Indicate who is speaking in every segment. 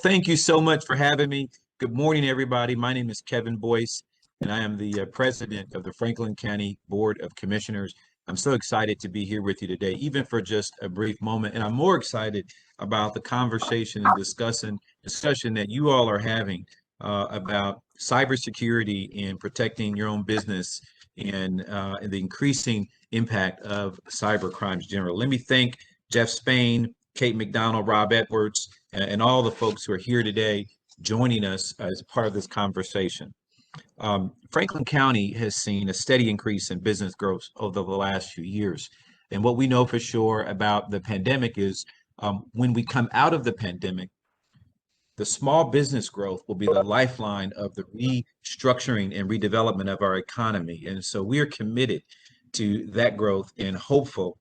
Speaker 1: Thank you so much for having me. Good morning, everybody. My name is Kevin Boyce, and I am the president of the Franklin County Board of Commissioners. I'm so excited to be here with you today, even for just a brief moment. And I'm more excited about the conversation and discussion that you all are having about cybersecurity and protecting your own business and the increasing impact of cyber crimes general. Let me thank Jeff Spain, Kate McDonald, Rob Edwards, and all the folks who are here today joining us as part of this conversation. Franklin County has seen a steady increase in business growth over the last few years. And what we know for sure about the pandemic is when we come out of the pandemic, the small business growth will be the lifeline of the restructuring and redevelopment of our economy. And so we are committed to that growth and hopeful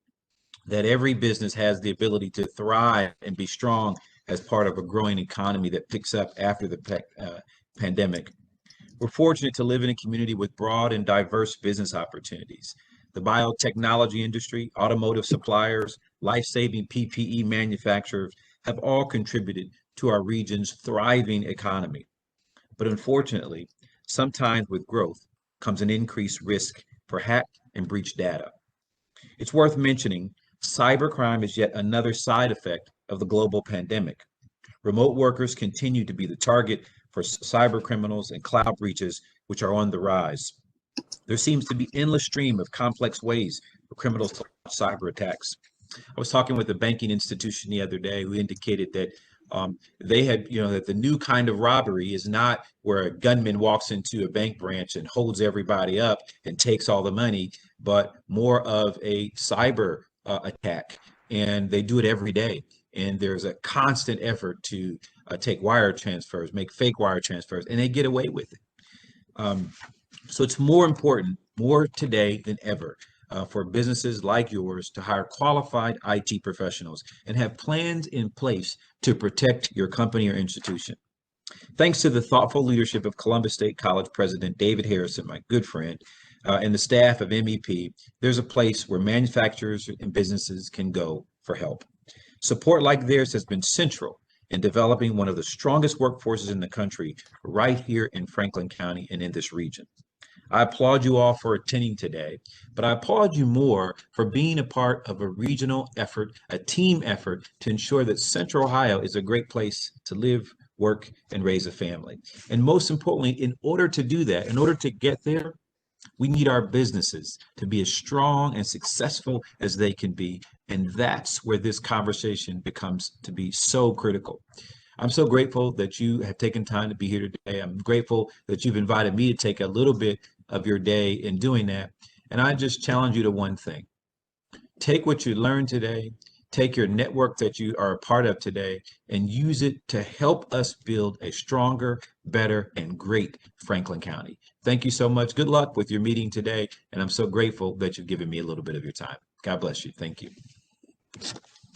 Speaker 1: that every business has the ability to thrive and be strong as part of a growing economy that picks up after the pandemic. We're fortunate to live in a community with broad and diverse business opportunities. The biotechnology industry, automotive suppliers, life-saving PPE manufacturers have all contributed to our region's thriving economy. But unfortunately, sometimes with growth comes an increased risk for hack and breach data. It's worth mentioning cybercrime is yet another side effect of the global pandemic. Remote workers continue to be the target for cyber criminals and cloud breaches, which are on the rise. There seems to be an endless stream of complex ways for criminals to launch cyber attacks. I was talking with a banking institution the other day who indicated that they had, that the new kind of robbery is not where a gunman walks into a bank branch and holds everybody up and takes all the money, but more of a cyber attack. And they do it every day. And there's a constant effort to take wire transfers, make fake wire transfers, and they get away with it. So it's more important, more today than ever, for businesses like yours to hire qualified IT professionals and have plans in place to protect your company or institution. Thanks to the thoughtful leadership of Columbus State College President David Harrison, my good friend, and the staff of MEP, there's a place where manufacturers and businesses can go for help. Support like theirs has been central in developing one of the strongest workforces in the country right here in Franklin County and in this region. I applaud you all for attending today, but I applaud you more for being a part of a regional effort, a team effort to ensure that Central Ohio is a great place to live, work, and raise a family. And most importantly, in order to do that, in order to get there, we need our businesses to be as strong and successful as they can be. And that's where this conversation becomes to be so critical. I'm so grateful that you have taken time to be here today. I'm grateful that you've invited me to take a little bit of your day in doing that. And I just challenge you to one thing. Take what you learned today, take your network that you are a part of today, and use it to help us build a stronger, better, and great Franklin County. Thank you so much. Good luck with your meeting today. And I'm so grateful that you've given me a little bit of your time. God bless you. Thank you.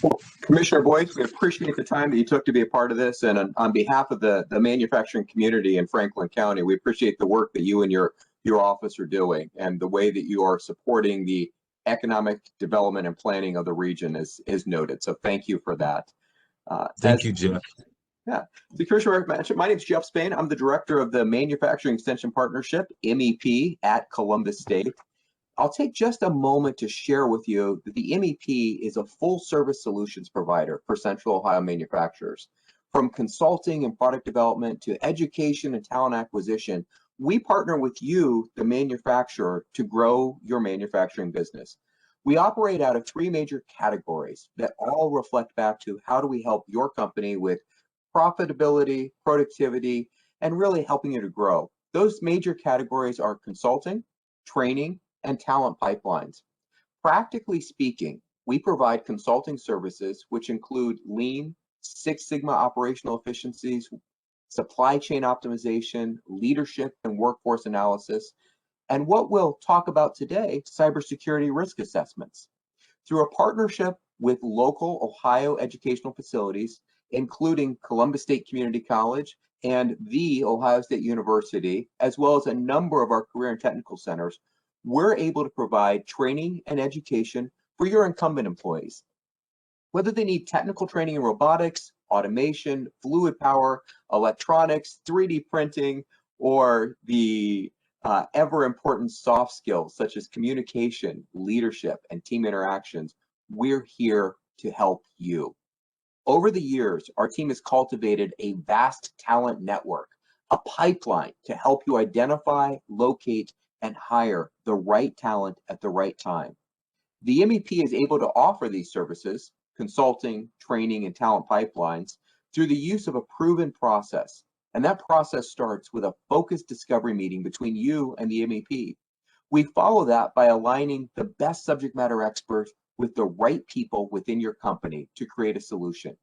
Speaker 2: Well, Commissioner Boyce, we appreciate the time that you took to be a part of this. And on behalf of the manufacturing community in Franklin County, we appreciate the work that you and your office are doing and the way that you are supporting the economic development and planning of the region is noted. So thank you for that.
Speaker 1: Thank you, Jeff.
Speaker 2: Yeah. The Commissioner mentioned, my name is Jeff Spain. I'm the director of the Manufacturing Extension Partnership, MEP, at Columbus State. I'll take just a moment to share with you that the MEP is a full-service solutions provider for Central Ohio manufacturers. From consulting and product development to education and talent acquisition, we partner with you, the manufacturer, to grow your manufacturing business. We operate out of three major categories that all reflect back to how do we help your company with profitability, productivity, and really helping you to grow. Those major categories are consulting, training, and talent pipelines. Practically speaking, we provide consulting services which include Lean, Six Sigma operational efficiencies, supply chain optimization, leadership and workforce analysis, and what we'll talk about today, cybersecurity risk assessments. Through a partnership with local Ohio educational facilities, including Columbus State Community College and the Ohio State University, as well as a number of our career and technical centers, we're able to provide training and education for your incumbent employees. Whether they need technical training in robotics, automation, fluid power, electronics, 3D printing, or the ever important soft skills such as communication, leadership, and team interactions, we're here to help you. Over the years, our team has cultivated a vast talent network, a pipeline to help you identify, locate, and hire the right talent at the right time. The MEP is able to offer these services, consulting, training, and talent pipelines, through the use of a proven process. And that process starts with a focused discovery meeting between you and the MEP. We follow that by aligning the best subject matter experts with the right people within your company to create a solution.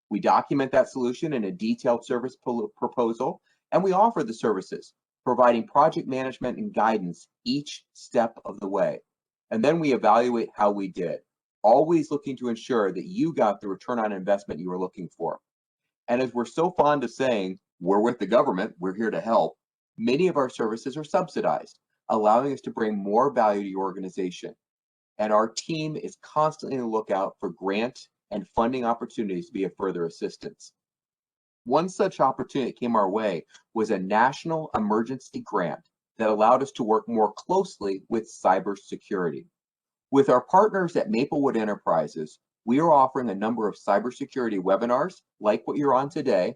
Speaker 2: We document that solution in a detailed service proposal, and we offer the services, providing project management and guidance each step of the way. And then we evaluate how we did, always looking to ensure that you got the return on investment you were looking for. And as we're so fond of saying, we're with the government, we're here to help, many of our services are subsidized, allowing us to bring more value to your organization. And our team is constantly on the lookout for grant and funding opportunities to be of further assistance. One such opportunity that came our way was a national emergency grant that allowed us to work more closely with cybersecurity. With our partners at Maplewood Enterprises, we are offering a number of cybersecurity webinars, like what you're on today,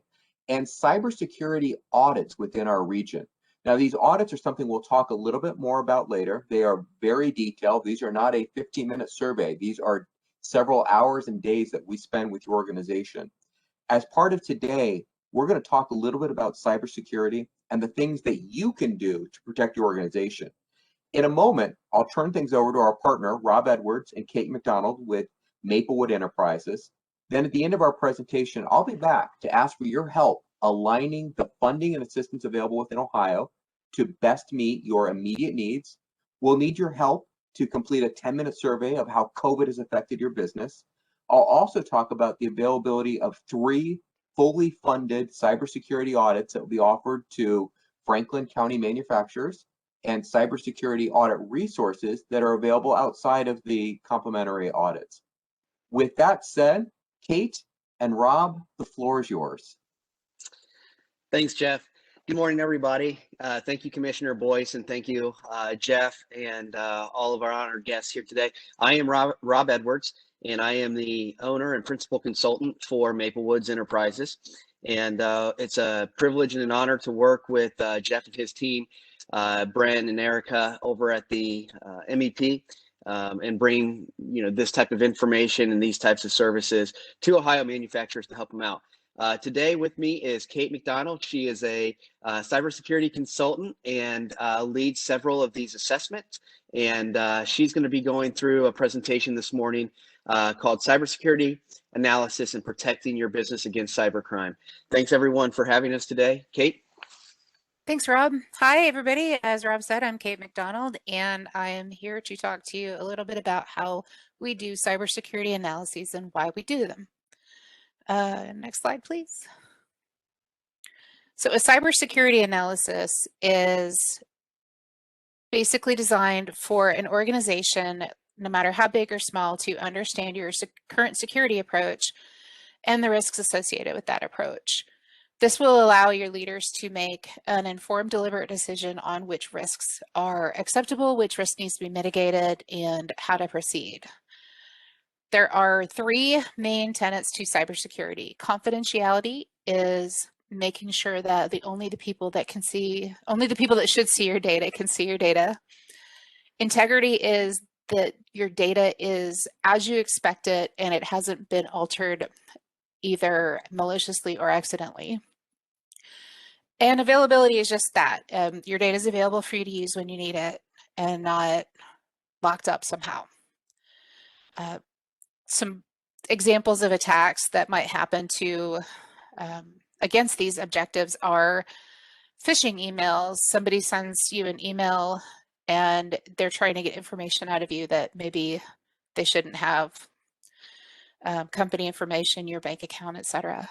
Speaker 2: and cybersecurity audits within our region. Now, these audits are something we'll talk a little bit more about later. They are very detailed. These are not a 15-minute survey. These are several hours and days that we spend with your organization. As part of today, we're going to talk a little bit about cybersecurity and the things that you can do to protect your organization. In a moment, I'll turn things over to our partner, Rob Edwards and Kate McDonald with Maplewood Enterprises. Then at the end of our presentation, I'll be back to ask for your help aligning the funding and assistance available within Ohio to best meet your immediate needs. We'll need your help to complete a 10-minute survey of how COVID has affected your business. I'll also talk about the availability of 3 fully funded cybersecurity audits that will be offered to Franklin County manufacturers and cybersecurity audit resources that are available outside of the complimentary audits. With that said, Kate and Rob, the floor is yours.
Speaker 3: Thanks, Jeff. Good morning, everybody. Thank you, Commissioner Boyce, and thank you, Jeff, and all of our honored guests here today. I am Rob Edwards, and I am the owner and principal consultant for Maplewood Enterprises. And it's a privilege and an honor to work with Jeff and his team, Bren and Erica over at the MEP, and bring this type of information and these types of services to Ohio manufacturers to help them out. Today with me is Kate McDonald. She is a cybersecurity consultant and leads several of these assessments. And she's going to be going through a presentation this morning called Cybersecurity Analysis and Protecting Your Business Against Cybercrime. Thanks, everyone, for having us today. Kate?
Speaker 4: Thanks, Rob. Hi, everybody. As Rob said, I'm Kate McDonald, and I am here to talk to you a little bit about how we do cybersecurity analyses and why we do them. Next slide, please. So a cybersecurity analysis is basically designed for an organization, no matter how big or small, to understand your current security approach and the risks associated with that approach. This will allow your leaders to make an informed, deliberate decision on which risks are acceptable, which risk needs to be mitigated, and how to proceed. There are 3 main tenets to cybersecurity. Confidentiality is making sure that only the people that should see your data can see your data. Integrity is that your data is as you expect it and it hasn't been altered either maliciously or accidentally. And availability is just that. Your data is available for you to use when you need it and not locked up somehow. Some examples of attacks that might happen to against these objectives are phishing emails. Somebody sends you an email and they're trying to get information out of you that maybe they shouldn't have, company information, your bank account, etc.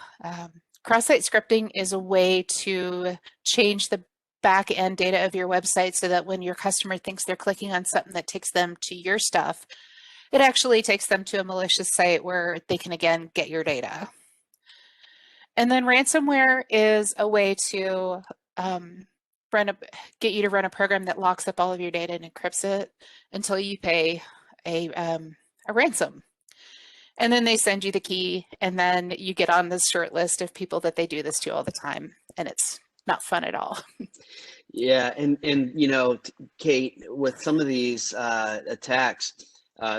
Speaker 4: Cross-site scripting is a way to change the back-end data of your website so that when your customer thinks they're clicking on something that takes them to your stuff, it actually takes them to a malicious site where they can again get your data. And then ransomware is a way to get you to run a program that locks up all of your data and encrypts it until you pay a ransom. And then they send you the key, and then you get on this short list of people that they do this to all the time, and it's not fun at all.
Speaker 3: Yeah, and you know, Kate, with some of these attacks,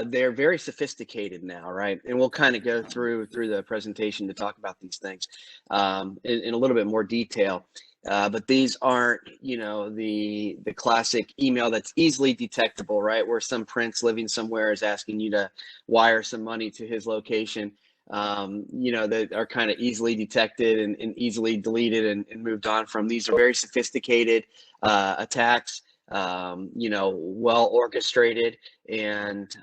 Speaker 3: they're very sophisticated now, right? And we'll kind of go through the presentation to talk about these things in a little bit more detail. But these aren't, you know, the classic email that's easily detectable, right? Where some prince living somewhere is asking you to wire some money to his location. You know, that are kind of easily detected and easily deleted and moved on from. These are very sophisticated attacks, you know, well orchestrated, and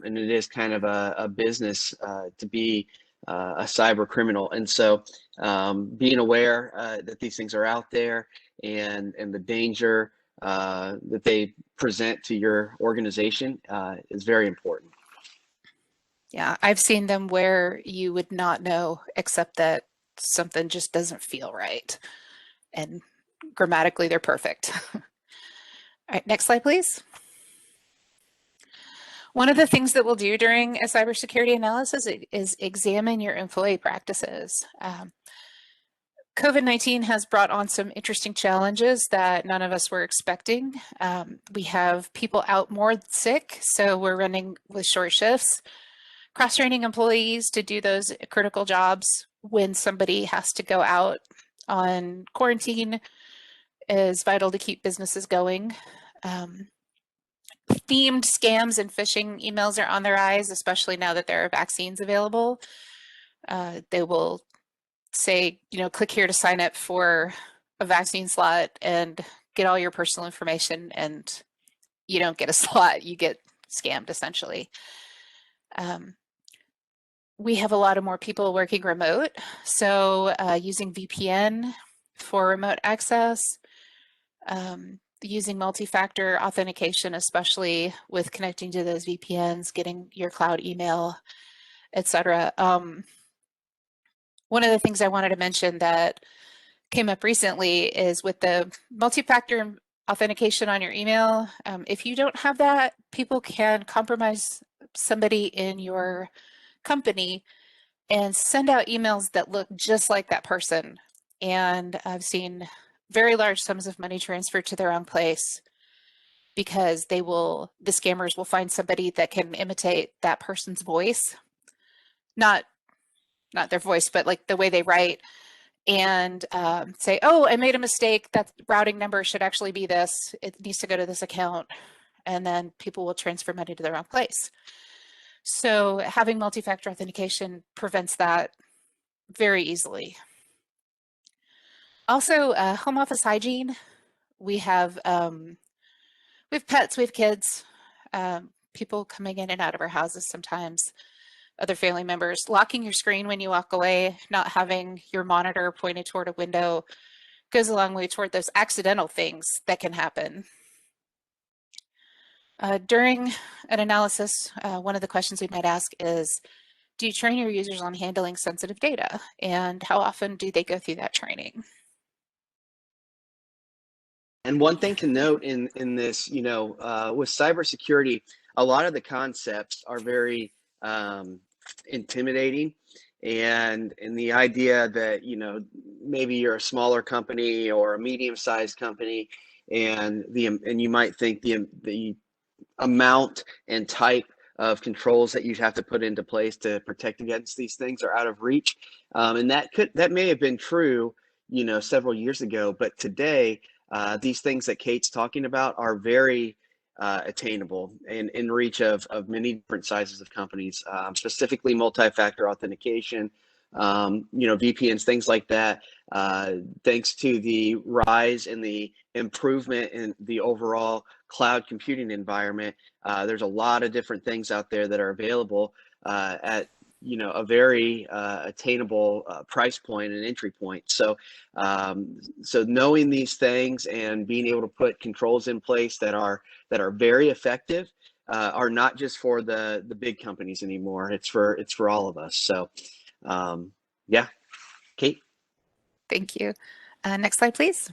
Speaker 3: it is kind of a business to be a cyber criminal. And so being aware that these things are out there and the danger that they present to your organization is very important.
Speaker 4: Yeah, I've seen them where you would not know, except that something just doesn't feel right. And grammatically, they're perfect. All right, next slide, please. One of the things that we'll do during a cybersecurity analysis is examine your employee practices. COVID-19 has brought on some interesting challenges that none of us were expecting. We have people out more sick, so we're running with short shifts. Cross-training employees to do those critical jobs when somebody has to go out on quarantine is vital to keep businesses going. Themed scams and phishing emails are on their eyes, especially now that there are vaccines available. They will say, you know, click here to sign up for a vaccine slot and get all your personal information, and you don't get a slot, you get scammed essentially. We have a lot of more people working remote, so using VPN for remote access, using multi-factor authentication, especially with connecting to those VPNs, getting your cloud email, etc. One of the things I wanted to mention that came up recently is with the multi-factor authentication on your email. If you don't have that, people can compromise somebody in your company and send out emails that look just like that person. And I've seen very large sums of money transferred to the wrong place because the scammers will find somebody that can imitate that person's voice, not their voice, but like the way they write, and say, oh, I made a mistake. That routing number should actually be this. It needs to go to this account. And then people will transfer money to the wrong place. So having multi-factor authentication prevents that very easily. Also, home office hygiene. We have pets, we have kids, people coming in and out of our houses sometimes, other family members. Locking your screen when you walk away, not having your monitor pointed toward a window goes a long way toward those accidental things that can happen. During an analysis, one of the questions we might ask is, do you train your users on handling sensitive data? And how often do they go through that training?
Speaker 3: And one thing to note in this, you know, with cybersecurity, a lot of the concepts are very intimidating, and the idea that, you know, maybe you're a smaller company or a medium-sized company, and you might think the amount and type of controls that you'd have to put into place to protect against these things are out of reach, and that may have been true, you know, several years ago, but today these things that Kate's talking about are very attainable and in reach of many different sizes of companies, specifically multi-factor authentication, you know, VPNs, things like that. Thanks to the rise and the improvement in the overall cloud computing environment, there's a lot of different things out there that are available at, you know, a very attainable price point and entry point. So so knowing these things and being able to put controls in place that are very effective are not just for the big companies anymore. It's for all of us. So yeah, Kate.
Speaker 4: Thank you. Next slide, please.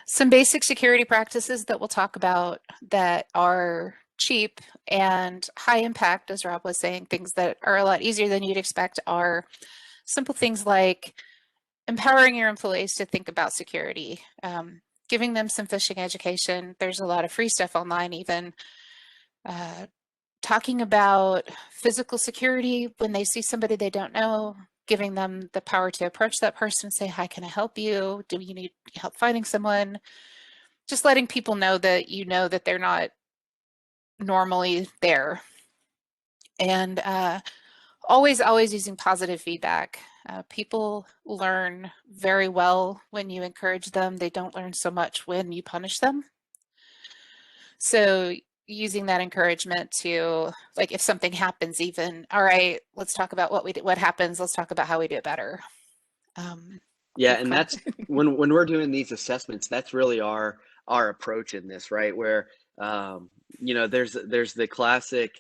Speaker 4: Some basic security practices that we'll talk about that are cheap and high impact, as Rob was saying, things that are a lot easier than you'd expect are simple things like empowering your employees to think about security, giving them some phishing education. There's a lot of free stuff online even. Talking about physical security when they see somebody they don't know, giving them the power to approach that person and say, hi, can I help you? Do you need help finding someone? Just letting people know that they're not normally there. And always using positive feedback. People learn very well when you encourage them. They don't learn so much when you punish them. So using that encouragement to, like, if something happens, even, all right, let's talk about what happens. Let's talk about how we do it better.
Speaker 3: Yeah, and that's when we're doing these assessments, that's really our approach in this, right? Where you know, there's the classic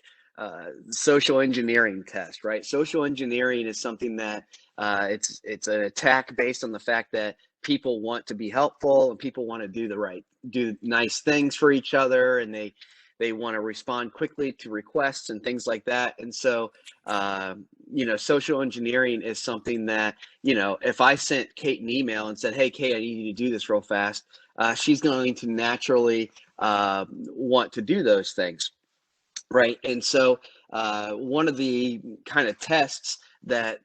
Speaker 3: social engineering test, right? Social engineering is something that it's an attack based on the fact that people want to be helpful and people want to do nice things for each other, and they want to respond quickly to requests and things like that. And so, you know, social engineering is something that, you know, if I sent Kate an email and said, hey, Kate, I need you to do this real fast, she's going to naturally want to do those things. Right. And so one of the kind of tests that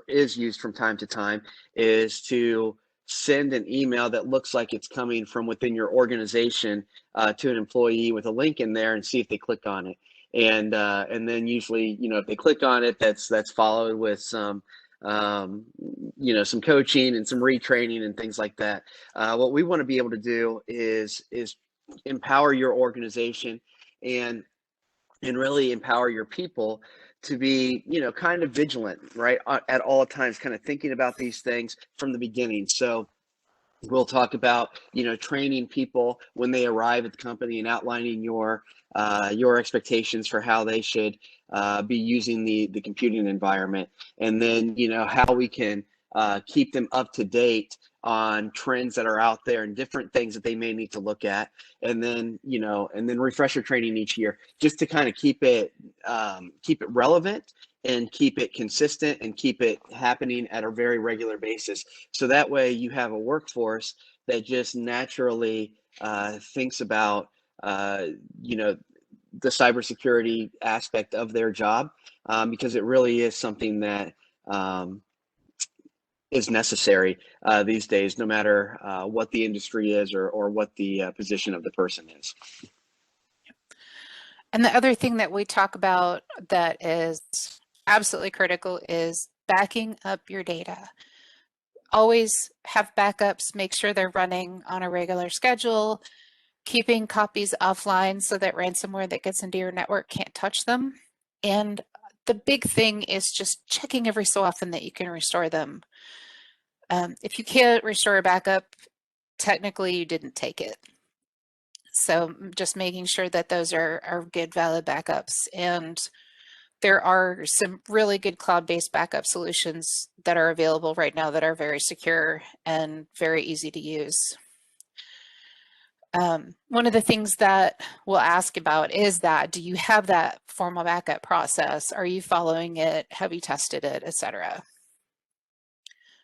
Speaker 3: is used from time to time is to send an email that looks like it's coming from within your organization to an employee with a link in there and see if they click on it. And then usually, you know, if they click on it, that's followed with some you know, some coaching and some retraining and things like that. What we want to be able to do is empower your organization and really empower your people to be, you know, kind of vigilant, right, at all times, kind of thinking about these things from the beginning. So we'll talk about, you know, training people when they arrive at the company and outlining your expectations for how they should be using the computing environment, and then, you know, how we can keep them up to date on trends that are out there and different things that they may need to look at, and then, you know, and then refresher training each year, just to kind of keep it relevant and keep it consistent and keep it happening at a very regular basis. So that way you have a workforce that just naturally thinks about, you know, the cybersecurity aspect of their job, because it really is something that is necessary these days, no matter what the industry is or what the position of the person is.
Speaker 4: And the other thing that we talk about that is absolutely critical is backing up your data. Always have backups, make sure they're running on a regular schedule, keeping copies offline so that ransomware that gets into your network can't touch them. And the big thing is just checking every so often that you can restore them. If you can't restore a backup, technically you didn't take it. So just making sure that those are good, valid backups. And there are some really good cloud-based backup solutions that are available right now that are very secure and very easy to use. One of the things that we'll ask about is that, do you have that formal backup process? Are you following it? Have you tested it, etc.?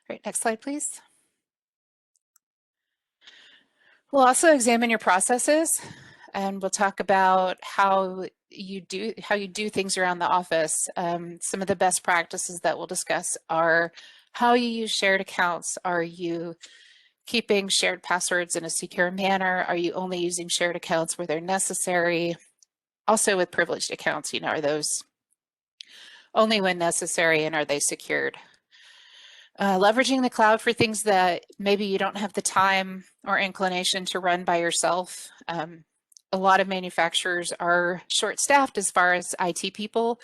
Speaker 4: All right, next slide, please. We'll also examine your processes, and we'll talk about how you do things around the office. Some of the best practices that we'll discuss are how you use shared accounts. Are you keeping shared passwords in a secure manner? Are you only using shared accounts where they're necessary? Also with privileged accounts, you know, are those only when necessary, and are they secured? Leveraging the cloud for things that maybe you don't have the time or inclination to run by yourself. A lot of manufacturers are short-staffed as far as IT people.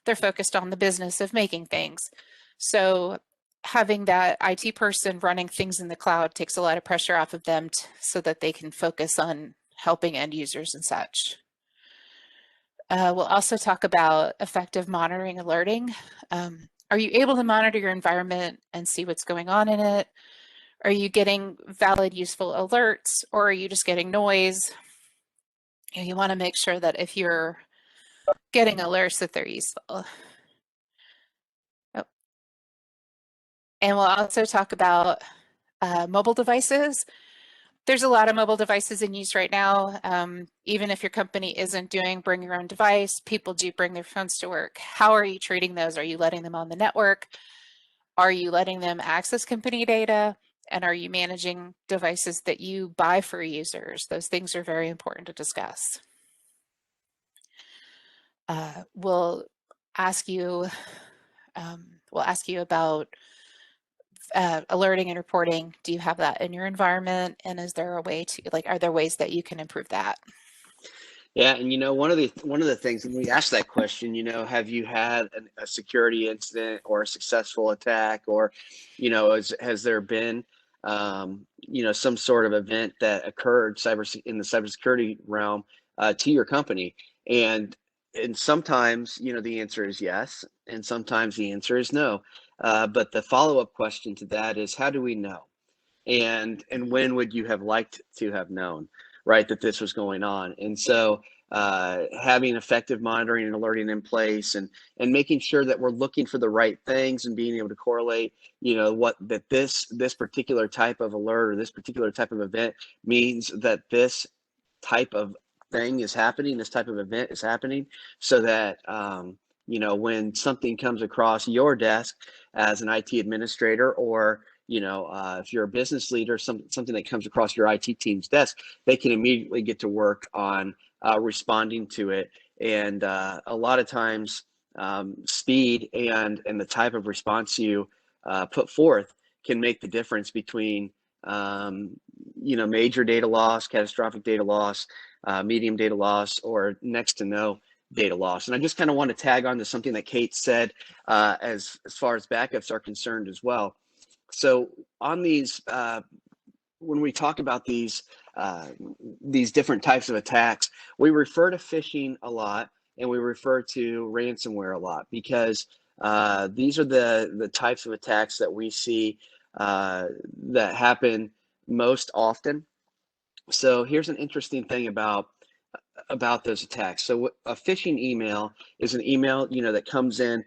Speaker 4: They're focused on the business of making things. So having that IT person running things in the cloud takes a lot of pressure off of them so that they can focus on helping end users and such. We'll also talk about effective monitoring alerting. Are you able to monitor your environment and see what's going on in it? Are you getting valid, useful alerts, or are you just getting noise? You want to make sure that if you're getting alerts that they're useful. Oh. And we'll also talk about mobile devices. There's a lot of mobile devices in use right now. Even if your company isn't doing bring your own device, people do bring their phones to work. How are you treating those? Are you letting them on the network? Are you letting them access company data? And are you managing devices that you buy for users? Those things are very important to discuss. We'll ask you about alerting and reporting. Do you have that in your environment? And is there a way to, like, are there ways that you can improve that?
Speaker 3: Yeah, and one of the things when we ask that question, have you had a security incident or a successful attack, or has there been some sort of event that occurred in the cybersecurity realm to your company? And sometimes the answer is yes, and sometimes the answer is no. But the follow-up question to that is, how do we know? And when would you have liked to have known, right, that this was going on? And so having effective monitoring and alerting in place, and making sure that we're looking for the right things and being able to correlate, this particular type of alert or this particular type of event means that this type of thing is happening, this type of event is happening, so that when something comes across your desk as an IT administrator, or if you're a business leader, something that comes across your IT team's desk, they can immediately get to work on responding to it. And a lot of times, speed and the type of response you put forth can make the difference between major data loss, catastrophic data loss, medium data loss, or next to no data loss. And I just kind of want to tag on to something that Kate said as far as backups are concerned as well. So on these, when we talk about these different types of attacks, we refer to phishing a lot, and we refer to ransomware a lot, because these are the types of attacks that we see that happen most often. So here's an interesting thing about those attacks. So a phishing email is an email, that comes in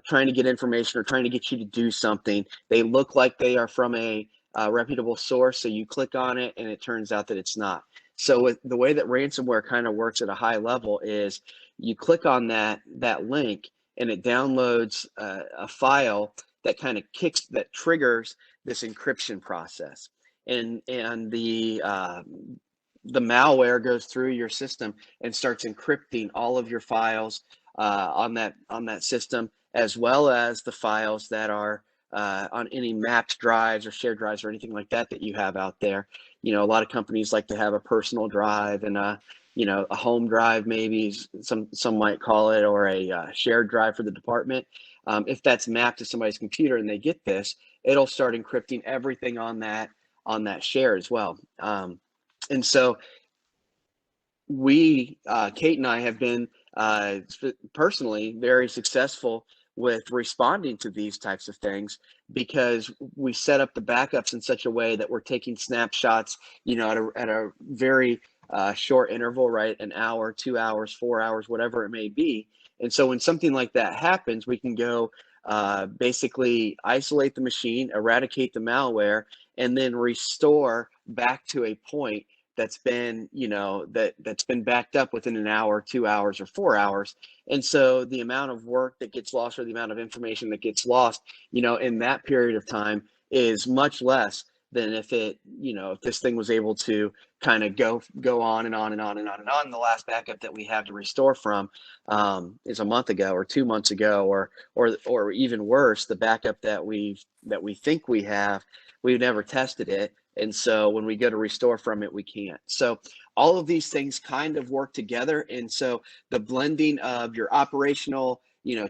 Speaker 3: trying to get information or trying to get you to do something. They look like they are from a reputable source, so you click on it and it turns out that it's not. So the way that ransomware kind of works at a high level is you click on that link, and it downloads a file that kind of triggers this encryption process, and the malware goes through your system and starts encrypting all of your files on that system, as well as the files that are on any mapped drives or shared drives or anything like that you have out there. A lot of companies like to have a personal drive and a home drive, maybe some might call it, or a shared drive for the department. If that's mapped to somebody's computer and they get this, it'll start encrypting everything on that share as well. And so Kate and I have been personally very successful with responding to these types of things, because we set up the backups in such a way that we're taking snapshots, at a very short interval, right? An hour, 2 hours, 4 hours, whatever it may be. And so when something like that happens, we can go basically isolate the machine, eradicate the malware, and then restore back to a point that's been, that's been backed up within an hour, 2 hours, or 4 hours. And so the amount of work that gets lost, or the amount of information that gets lost, in that period of time is much less than if this thing was able to kind of go on and on and on and on and on. The last backup that we have to restore from is a month ago or 2 months ago, or even worse, the backup that we think we have, we've never tested it. And so when we go to restore from it, we can't. So all of these things kind of work together. And so the blending of your operational,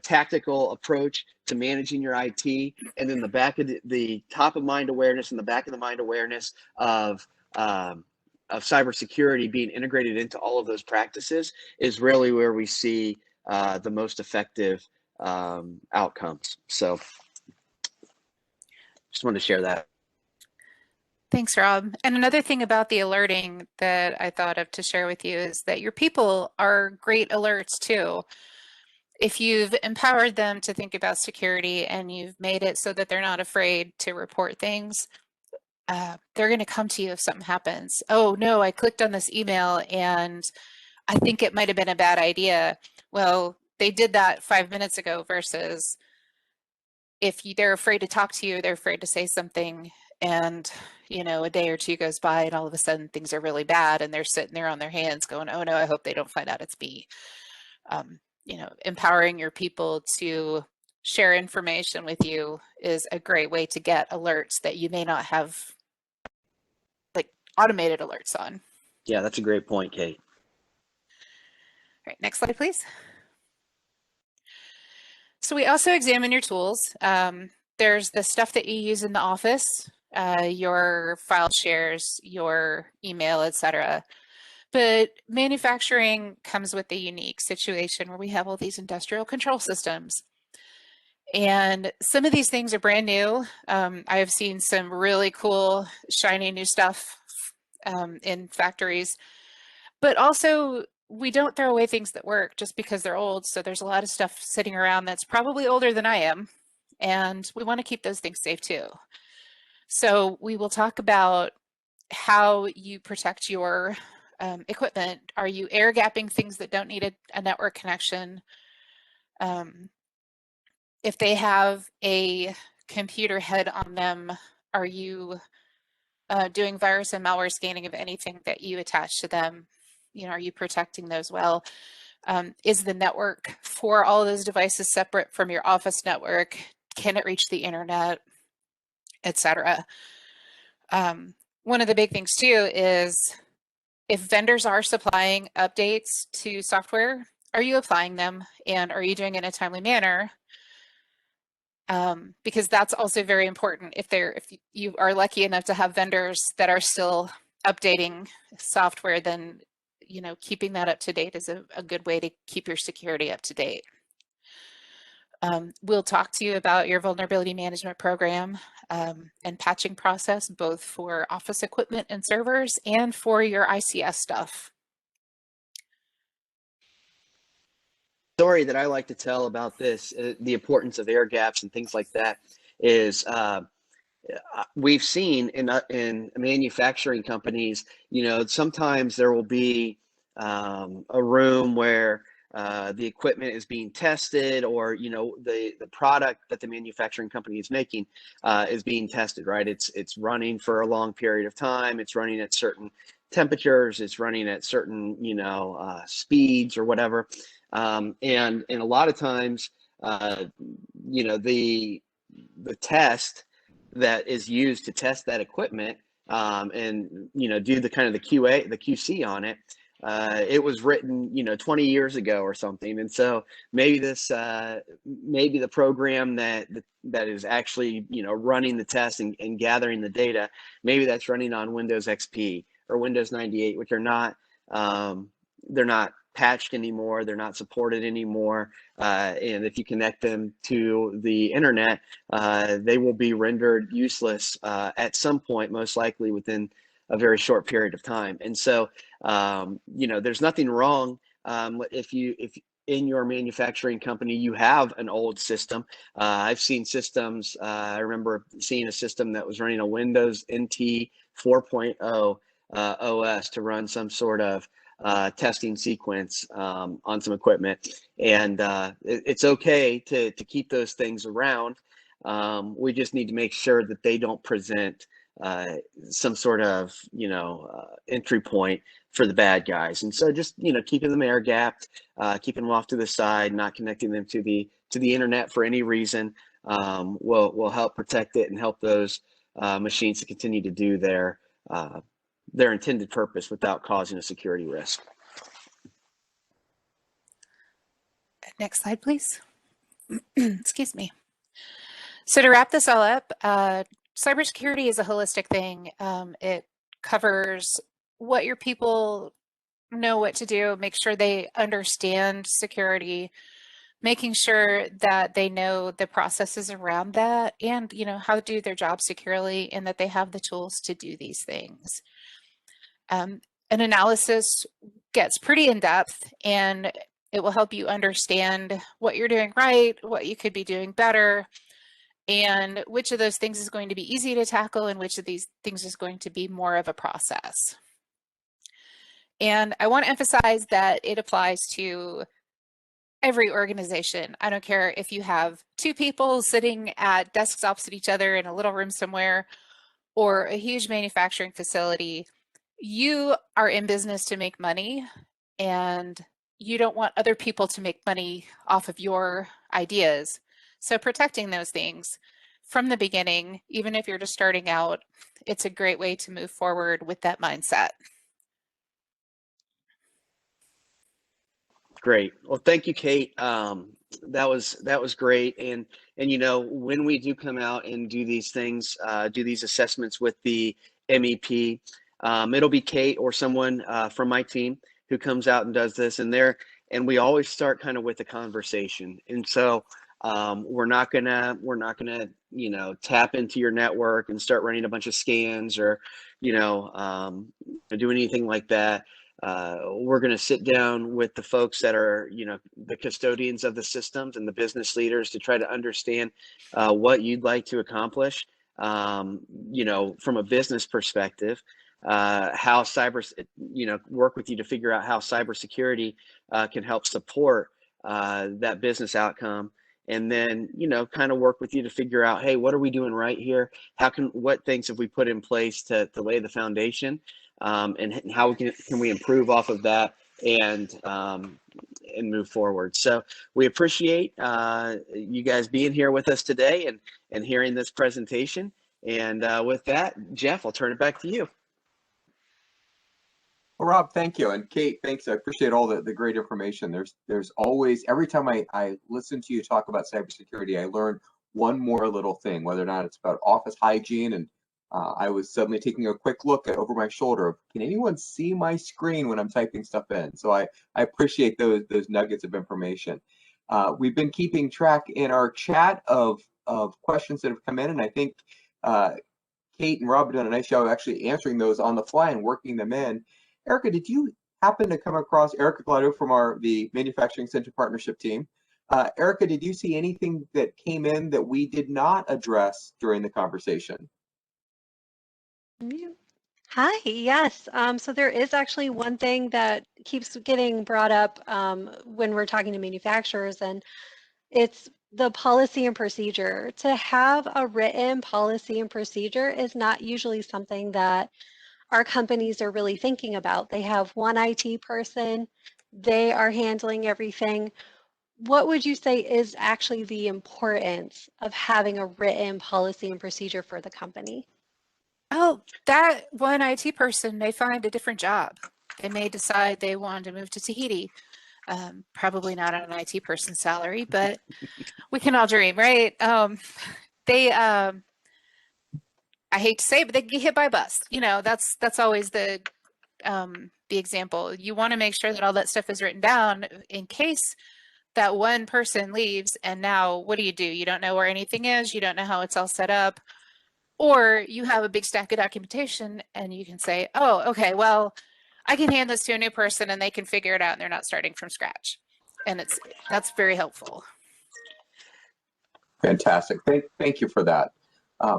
Speaker 3: tactical approach to managing your IT, and then the top of mind awareness and the back of the mind awareness of cybersecurity being integrated into all of those practices is really where we see the most effective outcomes. So just wanted to share that.
Speaker 4: Thanks, Rob. And another thing about the alerting that I thought of to share with you is that your people are great alerts too. If you've empowered them to think about security and you've made it so that they're not afraid to report things, they're going to come to you if something happens. Oh no, I clicked on this email and I think it might have been a bad idea. Well, they did that 5 minutes ago versus if they're afraid to talk to you, they're afraid to say something, and a day or two goes by and all of a sudden things are really bad and they're sitting there on their hands going, oh no, I hope they don't find out it's me. Empowering your people to share information with you is a great way to get alerts that you may not have like automated alerts on.
Speaker 3: Yeah, that's a great point, Kate.
Speaker 4: All right, next slide, please. So we also examine your tools. There's the stuff that you use in the office, your file shares, your email, etc. But manufacturing comes with a unique situation where we have all these industrial control systems. And some of these things are brand new. I have seen some really cool, shiny new stuff in factories, but also we don't throw away things that work just because they're old. So there's a lot of stuff sitting around that's probably older than I am, and we want to keep those things safe too. So we will talk about how you protect your equipment. Are you air gapping things that don't need a network connection? If they have a computer head on them, are you doing virus and malware scanning of anything that you attach to them? Are you protecting those well? Is the network for all of those devices separate from your office network? Can it reach the internet, etc.? One of the big things too is if vendors are supplying updates to software, are you applying them and are you doing it in a timely manner? Because that's also very important. If you are lucky enough to have vendors that are still updating software, then keeping that up to date is a good way to keep your security up to date. We'll talk to you about your vulnerability management program and patching process, both for office equipment and servers and for your ICS stuff.
Speaker 3: Story that I like to tell about this, the importance of air gaps and things like that, is we've seen in manufacturing companies, sometimes there will be a room where the equipment is being tested, or the product that the manufacturing company is making is being tested, right? It's running for a long period of time. It's running at certain temperatures. It's running at certain speeds or whatever. And a lot of times, the test that is used to test that equipment and do the kind of the QC on it, it was written 20 years ago or something. And so maybe maybe the program that is actually running the test and gathering the data, maybe that's running on Windows XP or Windows 98, which are not they're not patched anymore, they're not supported anymore, and if you connect them to the internet, they will be rendered useless at some point, most likely within a very short period of time. And so there's nothing wrong if in your manufacturing company you have an old system. I've seen systems, I remember seeing a system that was running a Windows NT 4.0 OS to run some sort of testing sequence on some equipment, and it's okay to keep those things around. We just need to make sure that they don't present some sort of entry point for the bad guys. And so just keeping them air gapped, keeping them off to the side, not connecting them to the internet for any reason will help protect it and help those machines to continue to do their intended purpose without causing a security risk.
Speaker 4: Next slide, please. Excuse me. So to wrap this all up, cybersecurity is a holistic thing. It covers what your people know what to do, make sure they understand security, making sure that they know the processes around that and, how to do their job securely and that they have the tools to do these things. An analysis gets pretty in-depth and it will help you understand what you're doing right, what you could be doing better, and which of those things is going to be easy to tackle and which of these things is going to be more of a process. And I want to emphasize that it applies to every organization. I don't care if you have two people sitting at desks opposite each other in a little room somewhere or a huge manufacturing facility. You are in business to make money and you don't want other people to make money off of your ideas. So protecting those things from the beginning, even if you're just starting out, it's a great way to move forward with that mindset.
Speaker 3: Great. Well, thank you, Kate. That was great. And when we do come out and do these things, do these assessments with the MEP, it'll be Kate or someone from my team who comes out and does this. And we always start kind of with a conversation. And so we're not gonna tap into your network and start running a bunch of scans or do anything like that. We're going to sit down with the folks that are, the custodians of the systems and the business leaders to try to understand what you'd like to accomplish, from a business perspective, how work with you to figure out how cybersecurity can help support that business outcome. And then, kind of work with you to figure out, hey, what are we doing right here? What things have we put in place to lay the foundation? And how can we improve off of that and move forward. So we appreciate you guys being here with us today and hearing this presentation. And with that, Jeff, I'll turn it back to you.
Speaker 2: Well, Rob, thank you. And Kate, thanks. I appreciate all the great information. There's always, every time I listen to you talk about cybersecurity, I learn one more little thing, whether or not it's about office hygiene. And I was suddenly taking a quick look over my shoulder of, can anyone see my screen when I'm typing stuff in? So I appreciate those nuggets of information. We've been keeping track in our chat of questions that have come in, and I think Kate and Rob have done a nice job of actually answering those on the fly and working them in. Erica, did you happen to come across Erica Glado from the Manufacturing Center Partnership team? Erica, did you see anything that came in that we did not address during the conversation?
Speaker 5: Hi, yes. So there is actually one thing that keeps getting brought up when we're talking to manufacturers, and it's the policy and procedure. To have a written policy and procedure is not usually something that our companies are really thinking about. They have one IT person, they are handling everything. What would you say is actually the importance of having a written policy and procedure for the company?
Speaker 4: Oh, that one IT person may find a different job. They may decide they want to move to Tahiti. Probably not on an IT person's salary, but we can all dream, right? I hate to say it, but they get hit by a bus. That's always the example. You want to make sure that all that stuff is written down in case that one person leaves, and now what do? You don't know where anything is. You don't know how it's all set up. Or you have a big stack of documentation and you can say, oh, okay, well, I can hand this to a new person and they can figure it out and they're not starting from scratch. And that's very helpful.
Speaker 2: Fantastic. Thank you for that.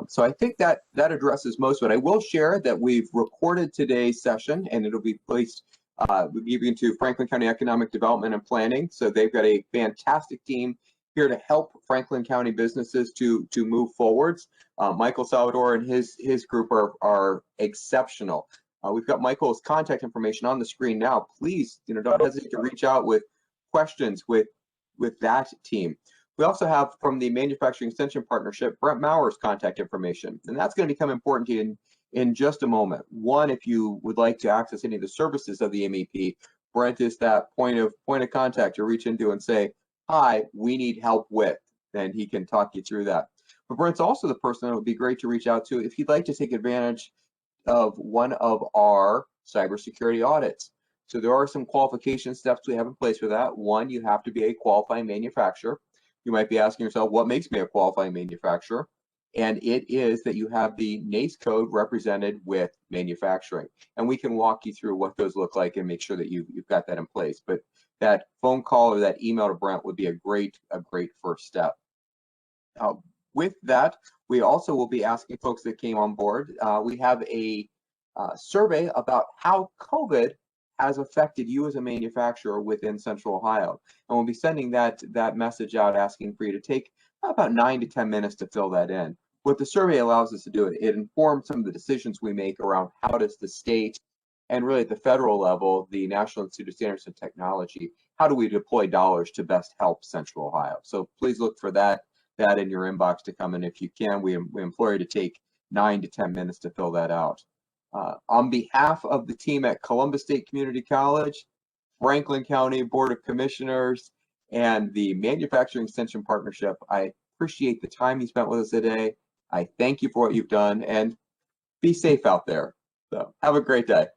Speaker 2: So I think that addresses most of it. I will share that we've recorded today's session and it'll be placed into Franklin County Economic Development and Planning. So they've got a fantastic team here to help Franklin County businesses to move forwards. Michael Salvador and his group are exceptional. We've got Michael's contact information on the screen now. Please, don't hesitate to reach out with questions with that team. We also have from the Manufacturing Extension Partnership, Brent Maurer's contact information, and that's going to become important to you in just a moment. One, if you would like to access any of the services of the MEP, Brent is that point of contact to reach into and say, hi, we need help with, and he can talk you through that. But Brent's also the person that would be great to reach out to if you'd like to take advantage of one of our cybersecurity audits. So there are some qualification steps we have in place for that. One, you have to be a qualifying manufacturer. You might be asking yourself, what makes me a qualifying manufacturer? And it is that you have the NACE code represented with manufacturing. And we can walk you through what those look like and make sure that you've got that in place. But that phone call or that email to Brent would be a great first step. With that, we also will be asking folks that came on board. We have a survey about how COVID has affected you as a manufacturer within Central Ohio. And we'll be sending that message out asking for you to take about 9 to 10 minutes to fill that in. What the survey allows us to do, it informs some of the decisions we make around how does the state and really at the federal level, the National Institute of Standards and Technology, how do we deploy dollars to best help Central Ohio? So please look for that in your inbox to come in if you can. We implore you to take 9 to 10 minutes to fill that out. On behalf of the team at Columbus State Community College, Franklin County Board of Commissioners, and the Manufacturing Extension Partnership, I appreciate the time you spent with us today. I thank you for what you've done, and be safe out there. So have a great day.